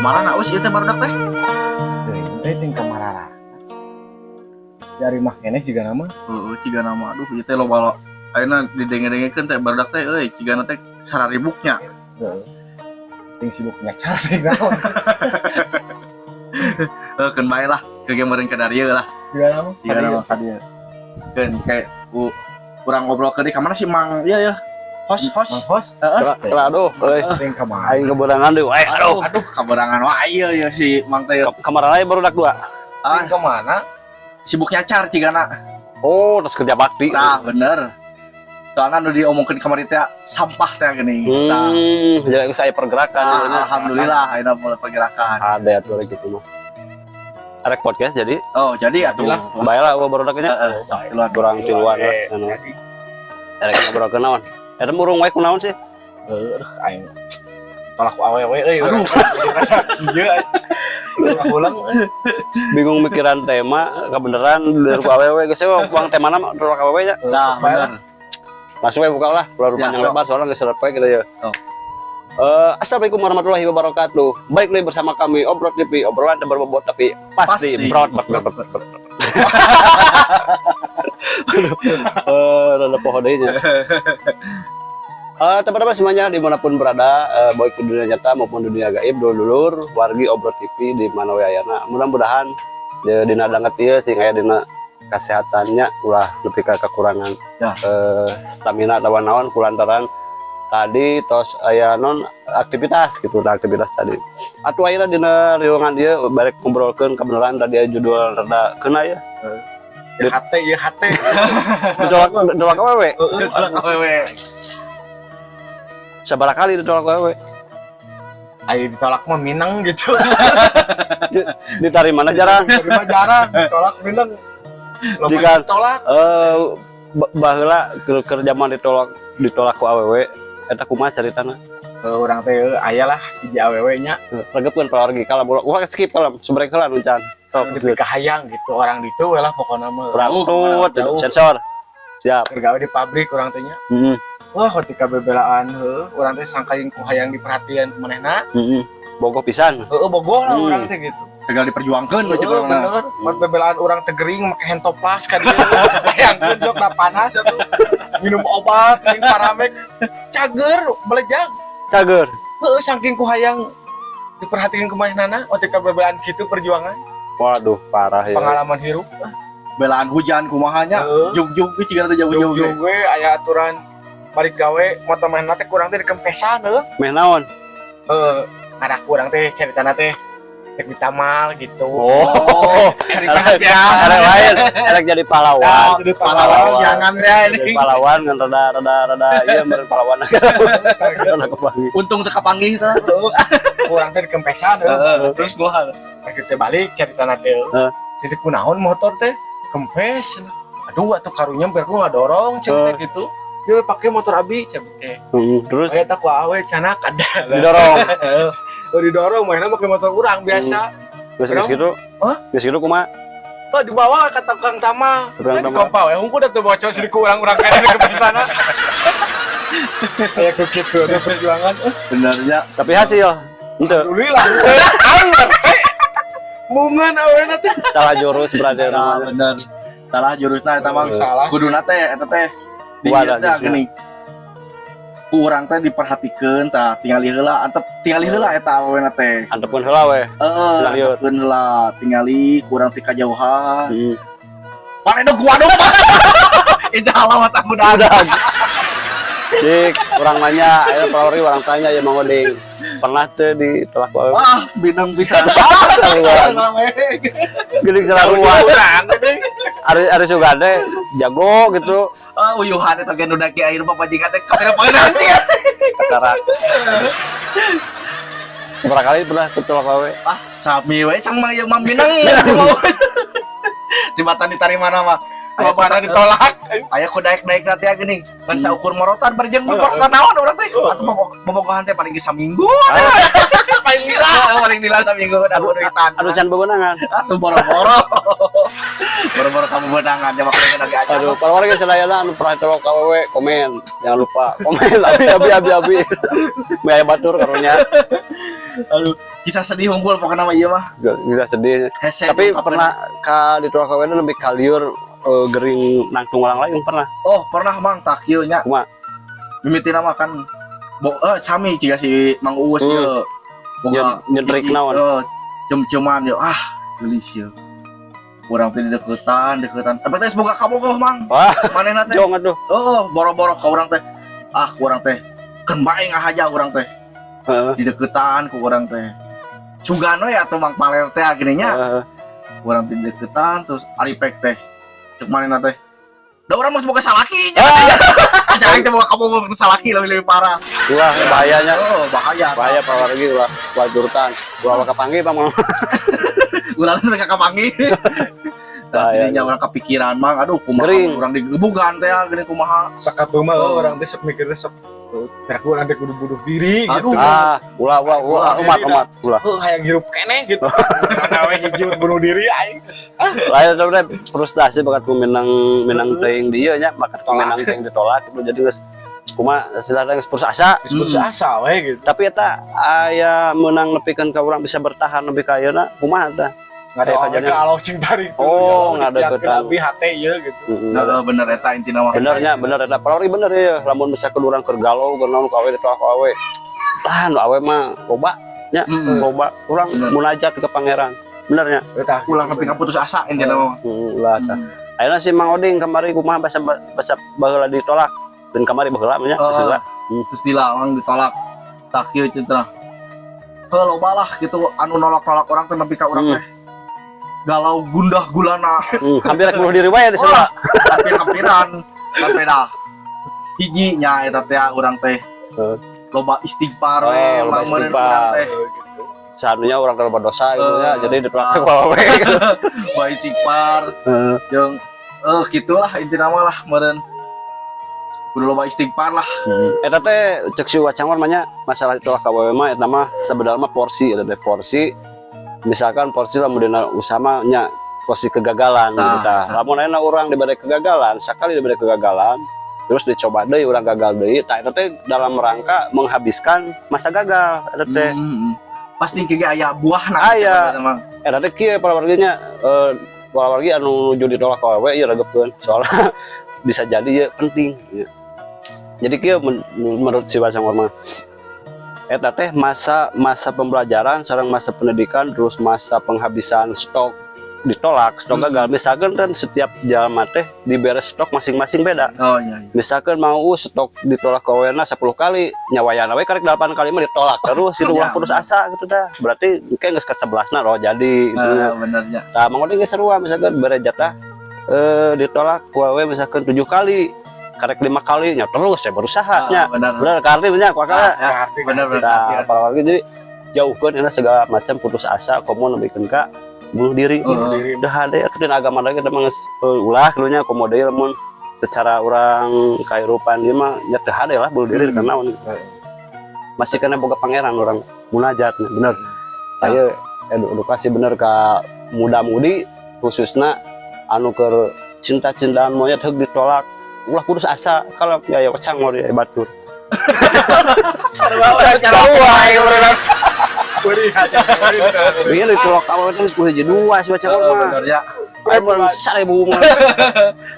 Kamarana us ieu teh barudak teh. Teh ting kamarara. Dari mah keneh siga nama. Heeh, ciga nama. Aduh, ieu teh loba ayeuna didenge-dengekeun teh barudak teh euy, cigana teh sararibuknya. Heeh. Ting sibuk nyacar sih naon. Keun bae lah, ke meureun ka dieu lah. Siga nama. Ciga nama ka dieu. Keun kayak kurang ngobrol ke di kamana sih Mang ieu ya. Host. Heeh. Kalau aduh, Ting kamar. aing keberangan deui. Aduh, kaberangan wae ieu si Mang teh. Kamar lain baru dak dua. Ting kemana? Sibuk nyacar cigana. Oh, terus kerja bakti. Nah, bener. Soalnya nu diomongkeun di kamar teh sampah teh geuning. Tah. Jadi saya pergerakan. Alhamdulillah ayeuna mulai pergerakan. Ada atuh gitu mah. Arek podcast jadi. Oh, jadi atuh. Baiklah gua baru daknya. Tiluan. Kurang tiluan lah. Arek ngobrol ke naon? Eta murung wae kunaon sih? Aing tolak ku awewe euy. Aduh. Ieu. Ulang. Bingung mikiran tema, kebenaran dari ku awewe geus uang temana mah tolak awewe nya. Nah, bener. Langsung aja buka lah, keluar panjang lebar soalnya nggak serapek gitu ya. Oh. Assalamualaikum warahmatullahi wabarakatuh. Baik lagi bersama kami Obrot TV, obrolan dan berbobot tapi pasti brot. Rada pohon dehnya. Teman-teman semuanya dimanapun berada, baik di dunia nyata maupun dunia gaib, dulur wargi Obrot TV di mana we ayana. Mudah-mudahan dina danget ieu sing aya dina kesehatannya ulah lebih ke kekurangan ya. Stamina lawan-lawan kulantaran tadi tos aya non aktivitas gitu nah aktivitas tadi atuh ayeuna dina riungan dieu barek ngobrolkeun kebenaran tadi judul rada keuna ya hate. ditolak awewe Tolak awewe. sabaraha kali ditolak awewe Ayo ditolak mah Minang gitu. ditari mana jarang Terima jarang ditolak Minang. jika ditolak baheula keur zaman ditolak ku awewe eta kumaha caritana urang teh aya lah hiji awewe nya regepkeun palargi kala ulah skip kalam sebrek heula nu can sok di kahayang gitu orang ditu we lah pokona mah urang tut sensor siap kergawe di pabrik urang teh nya wah ketika bebelaan urang teh sangkaing ku hayang diperhatian manehna bogoh pisan bogoh lah urang teh gitu Segala diperjuangkeun we cek urangna. bener buat bebelaan urang teh gering make hentoplas ka dieu hayangkeun sok na panas atuh minum obat minum paramek cager belejag cager saking ku hayang diperhatiin kumaha ketika bebelaan gitu perjuangan waduh parah ya pengalaman hirup Belaan hujan kumahanya. Juk-juk we cigana teh jauh-jauh we. we aya aturan balik gawe moto mainna teh kurang teh dikempesan meh naon ada kurang teh ceritana teh cek ditamal gitu. Arek lain, arek jadi pahlawan. Jadi Pahlawan siangan ya Jadi ini. pahlawan kan rada ieu meureun pahlawan. Rada kepanggih. Untung teu kapanggih teh. Kurang teh dikempesan Terus gua kita balik ceritana teh. Jadi kunaon motor teh kempes. Aduh atuh karunya biar gua ngadorong cenah gitu. Dia pakai motor abi cabut teh. Terus Aya tak ku awe canak ada. didorong. Didorong mainnya pakai motor urang biasa. Geus gitu. Geus gitu kumaha? Oh dibawa ke tukang tama. Tukang Di tama. kompau ya, hungku udah tuh bocor sih ku urang-urang kene ke sana. Kayak gitu ada perjuangan. benernya Tapi hasil henteu Alhamdulillah. Mungan awena teh. salah jurus berarti. bener. Salah jurusna eta mah. Salah. Kuduna teh eta teh. Di Wadah, teh geuning. Kurang teh diperhatikeun tah tingali heula antep tingali heula eta awena teh. Antepkeun heula we. Selanjut. Antepkeun heula tingali kurang ti kajauhan. Heeh. Mana dong gua dong. Insya Allah mata mudah. Cik, orang nanya, ayo pelawari orang tanya ya Mang Oding. Pernah teh ditolak wae. Ah, bidang bisa. Saluan. Geuning selaluan. Ari Sugande jago gitu. Ah, uyuhan eta gen udah ki air papajikan teh kamera paeuna sih. Katarak. Seberapa kali pernah ketolak wae? Ah, sami we sang mang Mang Binang. Jembatan ditarik mana mah? Aya mana ditolak. Aya ku naik-naik nanti ya geuning. Kan saukur morotan barjeng morotan naon urang teh. Atuh bobogohan teh paling ge saminggu. Paling lila saminggu da duitan. Anu can beunangan. Atuh boro-boro. Baru-baru kamu bedangan ya makanya lagi aja. Aduh, para warga Selayana anu pernah tolong KWW komen, jangan lupa komen abi. Maya batur karunya. Aduh, kisah sedih unggul pokoknya nama iya mah. Bisa sedih. Hese, Tapi kapan- pernah ditolak KWW lebih kaliur gering nangtung orang lain pernah. Oh, pernah Mang tak kieu nya. Kumaha? Mimitina mah kan sami jika si Mang Uus Hmm. ye. Nyentrik naon. Cium-ciuman yo gelis ye. Urang teh deketan. Tapi teh semoga kamu kok Mang. Wah, Manehna teh. jong atuh. Oh, boro-boro ka urang teh. Urang teh keun bae ngahaja urang teh. Heeh. Di deketan ku urang teh. Sugan we atuh Mang Paler teh gini nya. Urang teh deketan terus aripek teh. Cek manehna teh. Da urang mah semoga salaki. Jangan teh boga kamu mau salaki lebih parah. Wah, bahayanya. Oh, bahaya. Bahaya para warga ulah wajurutan. Ulah kapanggih Bang. Urang teh kapanggih. Bahaya. Tadinya urang kepikiran Mang, aduh kumaha Gering. urang digebugan teh gini kumaha. Sakatu mah orang teh sok mikirnya sok teh urang teh kudu bunuh diri gitu. Aduh. Ulah umat ulah. Hayang hirup keneh gitu. Nawe hiji bunuh diri aing. Lain sebenarnya frustasi bakat ku menang teuing dia nya bakat ku menang teuing ditolak gitu jadi geus kumaha istilahna geus putus asa. Disebut asa we gitu. Tapi eta aya menang nepikeun ka urang bisa bertahan lebih ka ayeuna kumaha tah? Ngada Kayak ka kajana. alo cinta itu. Oh, ngadeukeutan. Lebih hate ieu gitu. Bener eta intina mah. Bener eta palori bener ya lamun misalkan urang keur galau keur naon ka awe ditolak ka awe. Lah nu awe mah loba nya loba urang Bener. munajat ke pangeran. Bener nya. Eta Ulang nepi ka putus asa intina mah. Ulah tah. Ayeuna si Mang Oding kamari kumaha basa baheula ditolak dan kamari baheula mah nya geus heula. Terus dilarang ditolak. Tak kieu cenah. Heuh loba lah gitu anu nolak-nolak orang teh nepi ka urang teh. Galau gundah gulana. Hampir rek bunuh diri wae di Wah, sana. hampir-hampiran sampai dah hiji nya eta teh urang teh loba istighfar Oh, we loba meureun istighfar. urang teh gitu. Seharusnya orang kalau berdosa gitu ya, jadi ditolak ke wawe. bae istighfar jeung gitulah intina mah lah meureun kudu loba istighfar lah. Eta teh cek si Wacangor mah nya masalah ditolak ka wawe mah eta mah sebenarnya mah porsi eta teh porsi. Misalkan porsi lamun dina usaha mah nya porsi kegagalan gitu tah. Lamun aya urang dibade kegagalan, sakali dibade kegagalan terus dicoba deui urang gagal deui, tah eta teh dalam rangka menghabiskan masa gagal eta teh. Pasti ge aya buahna Aya. emang. Eta teh kieu para warganya para wargi anu nuju ditolak ka wawe ieu rageupkeun soalnya bisa jadi ya penting ya. Jadi kieu menurut si Wacangor mah eta teh masa pembelajaran sareng masa pendidikan terus masa penghabisan stok ditolak stok gagal misalkan kan setiap jalma teh diberes stok masing-masing beda. Oh iya. Misalkan mau stok ditolak ke wena 10 kali nyawayana we karek 8 kali mah ditolak terus gitu ulah putus asa gitu dah berarti kayak geus ka 11na roh jadi gitu nya. Benernya. Tah mangga geus sarua misalkan bere jatah ditolak ku we misalkan 7 kali karek 5 kalinya terus saya berusaha nya. Bener ka arti nya ku akal. Bener. Nah, para warga jadi jauhkeun euna segala macam putus asa komo nebikeun ka bunuh diri. Udah ada atuh dina agama lagi teh mah ulah kilunya komo deui lamun secara orang kahirupan ieu mah nya teu hade lah bunuh diri karena naon. Masih kena boga pangeran orang munajat bener. Ayo edukasi bener ka muda-mudi khususna anu keur cinta-cintaan monyet heug ditolak ulah putus asa kalau ya Wacangor ya batur. Sarua cara wae urang. Iya ditolak awal kan ku hiji dua si Wacangor mah. Bener ya. Ayo man 1000 mah.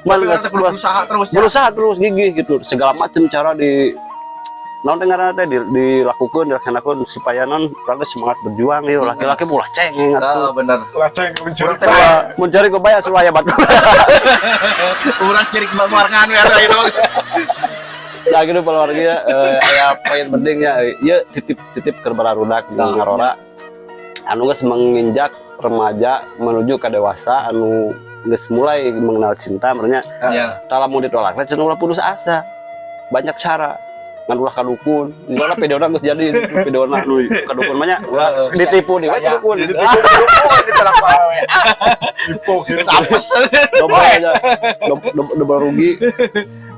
Man berusaha terus. berusaha terus gigih gitu segala macam cara di naon dengaran teh dilakukan dilaksanakan supaya non orang semangat berjuang yuk laki-laki ulah cengeng atuh. Bener. Laceng mencuri Mencari kebaya suraya batu. Urang kirik banguarngan we atuh itu. Nah gitu keluarga aya poin pentingnya ieu titip keur bararudak di ngarora anu geus menginjak remaja menuju ke dewasa anu geus mulai mengenal cinta merenya tah lamun ditolak teh cenah ulah putus asa banyak cara ngan ulah kadukun soalnya videona geus jadi videona nu kadukun mah nya ulah ditipu di we kadukun ditolak wae. Tipu gitu. coba aja double rugi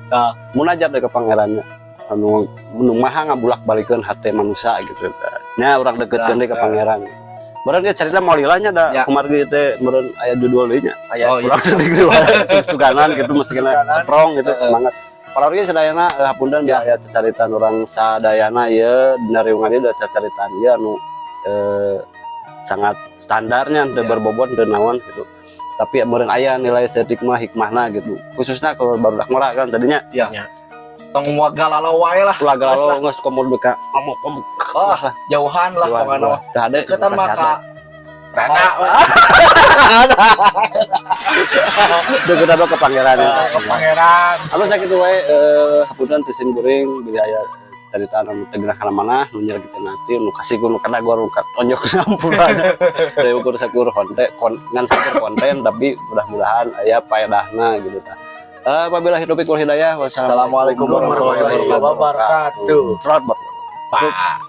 nah munajat deh ke pangerannya anu maha ngabulak balikeun hate manusia gitu nya urang deketkeun deui ke pangeran Meureun ge carita maulilanya da Ya. kumargi teh meureun aya judul deui nya. Aya Oh, iya. Ulah sedikit suganan gitu meskipun strong gitu semangat. Palawari sadayana hapunten dia aya caritaan orang sadayana ieu dina riungan ieu da caritaan ieu anu sangat standarnya teu berbobot teu naon gitu. Tapi meureun aya nilai stigma hikmahna gitu. Khususnya kalau barudak murah kan tadinya tong wagalau wae lah ulah galau geus komo beka amuk oh jauhan lah pokoknya dah ada deketan maka Rana deketan ke pangeran pangeran. anu sakitu wae hapunten teu simkuring bila aya carita anu teu geuna kana mana nu nyergikeun hati nu kasih nu kana gua nu tonjok sampurna dari ukur sakur ngan sakur konten tapi mudah-mudahan aya faedahna gitu tah. Apabila hidup wal hidayah wassalamualaikum Assalamualaikum warahmatullahi wabarakatuh. wabarakatuh. Pak.